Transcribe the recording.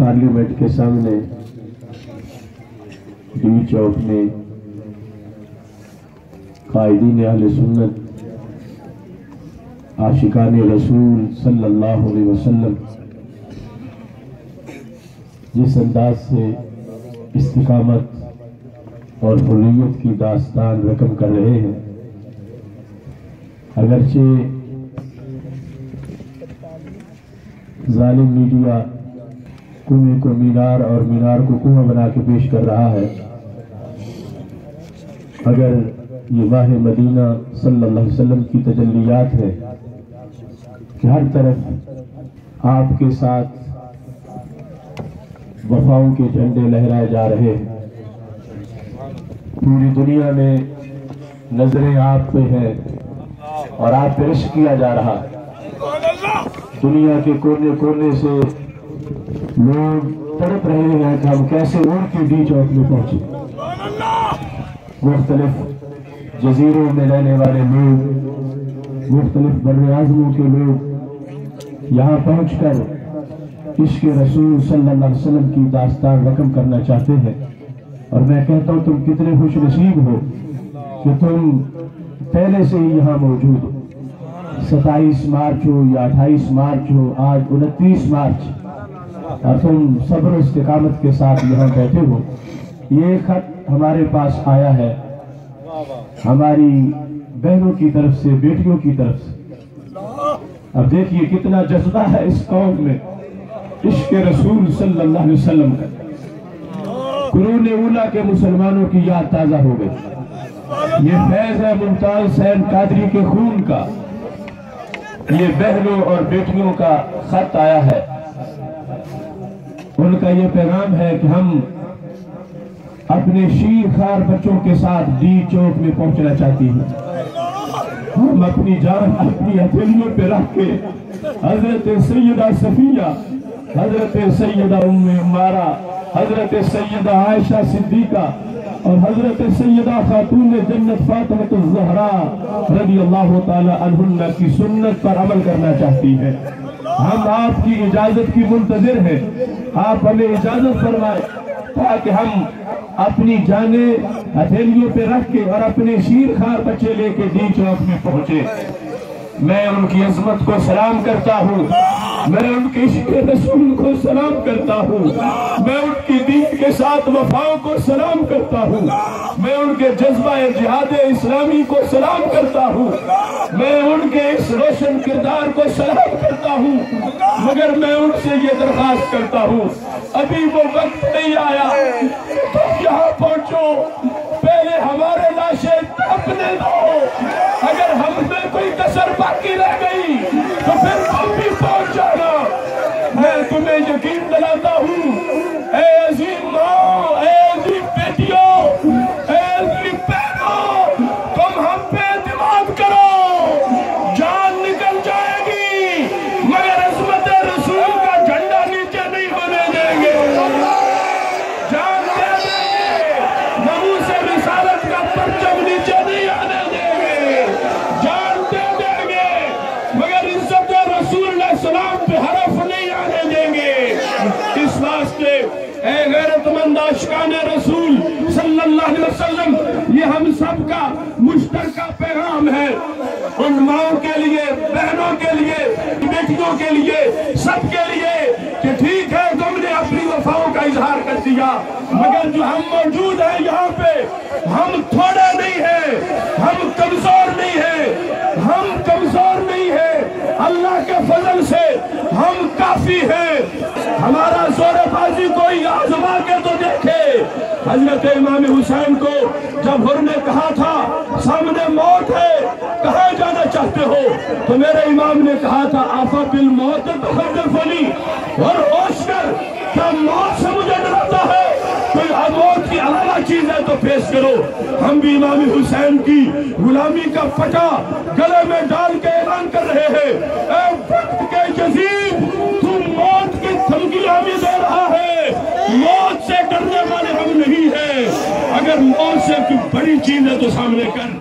Parliament کے سامنے D چوک میں قائدین اہل سنت عاشقان رسول صلی اللہ علیہ وسلم جس انداز سے استقامت اور حریت کی داستان رقم کر رہے ہیں، اگرچہ ظالم میڈیا کنویں کو مینار اور مینار کو کنواں بنا کے پیش کر رہا ہے، اگر یہ ماہ مدینہ صلی اللہ علیہ وسلم کی تجلیات ہے کہ ہر طرف آپ کے ساتھ وفاؤں کے جھنڈے لہرائے جا رہے ہیں، پوری دنیا میں نظریں آپ پہ ہیں اور آپ پہ عشق کیا جا رہا ہے۔ دنیا کے کونے کونے سے لوگ تڑپ رہے ہیں کہ ہم کیسے اڑ کے ڈی چوک میں پہنچے۔ مختلف جزیروں میں رہنے والے لوگ، مختلف بر اعظموں کے لوگ یہاں پہنچ کر عشق رسول صلی اللہ علیہ وسلم کی داستان رقم کرنا چاہتے ہیں، اور میں کہتا ہوں تم کتنے خوش نصیب ہو کہ تم پہلے سے ہی یہاں موجود ہو۔ 27 مارچ ہو یا 28 مارچ ہو، آج 29 مارچ، اور تم صبر و استقامت کے ساتھ یہاں بیٹھے ہو۔ یہ خط ہمارے پاس آیا ہے ہماری بہنوں کی طرف سے، بیٹیوں کی طرف سے۔ اب دیکھیے کتنا جذبہ ہے اس قوم میں عشق رسول صلی اللہ علیہ وسلم کا۔ قرون اولیٰ کے مسلمانوں کی یاد تازہ ہو گئی۔ یہ فیض ہے ممتاز حسین قادری کے خون کا، یہ بہنوں اور بیٹیوں کا خط آیا ہے۔ ان کا یہ پیغام ہے کہ ہم اپنے شیر خوار بچوں کے ساتھ ڈی چوک میں پہنچنا چاہتی ہیں۔ ہم اپنی جان اپنی ہتھیلیوں پہ رکھ کے حضرت سیدہ صفیہ، حضرت سیدہ ام عمارہ، حضرت سیدہ عائشہ صدیقہ اور حضرت سیدہ خاتون جنت فاطمہ الزہراء رضی اللہ تعالی عنہن کی سنت پر عمل کرنا چاہتی ہے۔ ہم آپ کی اجازت کی منتظر ہیں، آپ ہمیں اجازت فرمائیں تاکہ ہم اپنی جانیں ہتھیلیوں پہ رکھ کے اور اپنے شیر خوار بچے لے کے ڈی چوک میں پہنچے۔ میں ان کی عظمت کو سلام کرتا ہوں، میں ان کے عشق رسول کو سلام کرتا ہوں، میں ان کی دین کے ساتھ وفاؤں کو سلام کرتا ہوں، میں ان کے جذبہ جہاد اسلامی کو سلام کرتا ہوں، میں ان کے اس روشن کردار کو سلام کرتا ہوں، مگر میں ان سے یہ درخواست کرتا ہوں ابھی وہ وقت نہیں آیا، تم یہاں پہنچو، پہلے ہمارے لاشیں دفنے دو، اگر ہم میں کوئی کسر باقی رہ گئی تو پھر تم بھی پہنچ جانا۔ میں تمہیں یقین دلاتا ہوں، اے عظیم ماں، اے عظیم بیٹیوں، اے عظیم بہنوں، تم ہم پہ اعتماد کرو، جان نکل جائے گی مگر عظمت رسول کا جھنڈا نیچے نہیں ہونے دیں گے، جان دے دیں گے، ناموس رسالت کا پرچم نیچے نہیں آنے دیں گے، جان دے دیں گے مگر عزت رسول علیہ السلام پہ حرف نہیں آنے دیں گے۔ اس واسطے اے غیرت مند عاشقان رسول صلی اللہ علیہ وسلم، یہ ہم سب کا مشترکہ پیغام ہے، ان ماؤں کے لیے، بہنوں کے لیے، بیٹیوں کے لیے، سب کے لیے کہ ٹھیک ہے تم نے اپنی وفاؤں کا اظہار کر دیا، مگر جو ہم موجود ہیں یہاں پہ، ہم تھوڑے نہیں ہیں، ہم کمزور نہیں ہیں، ہم کمزور نہیں ہیں، اللہ کے فضل سے ہم کافی ہیں۔ ہمارا زور بازی کوئی آزما کے تو دیکھے۔ حضرت امام حسین کو جب حر نے کہا تھا سامنے موت ہے، کہاں جانا چاہتے ہو، تو میرے امام نے کہا تھا آفا بالموت تخوفنی، اور ہوش کر کیا موت سے مجھے ڈراتا ہے، کوئی موت کی علاوہ چیز ہے تو پیش کرو۔ ہم بھی امام حسین کی غلامی کا پٹا گلے میں ڈال کے اعلان کر رہے ہیں، اے وقت کے جزیر، تو موت کی دھمکیاں ہمیں دے رہا ہے، موت سے ڈرنے والے ہم نہیں ہیں، اگر موت سے کوئی بڑی چیز ہے تو سامنے کر۔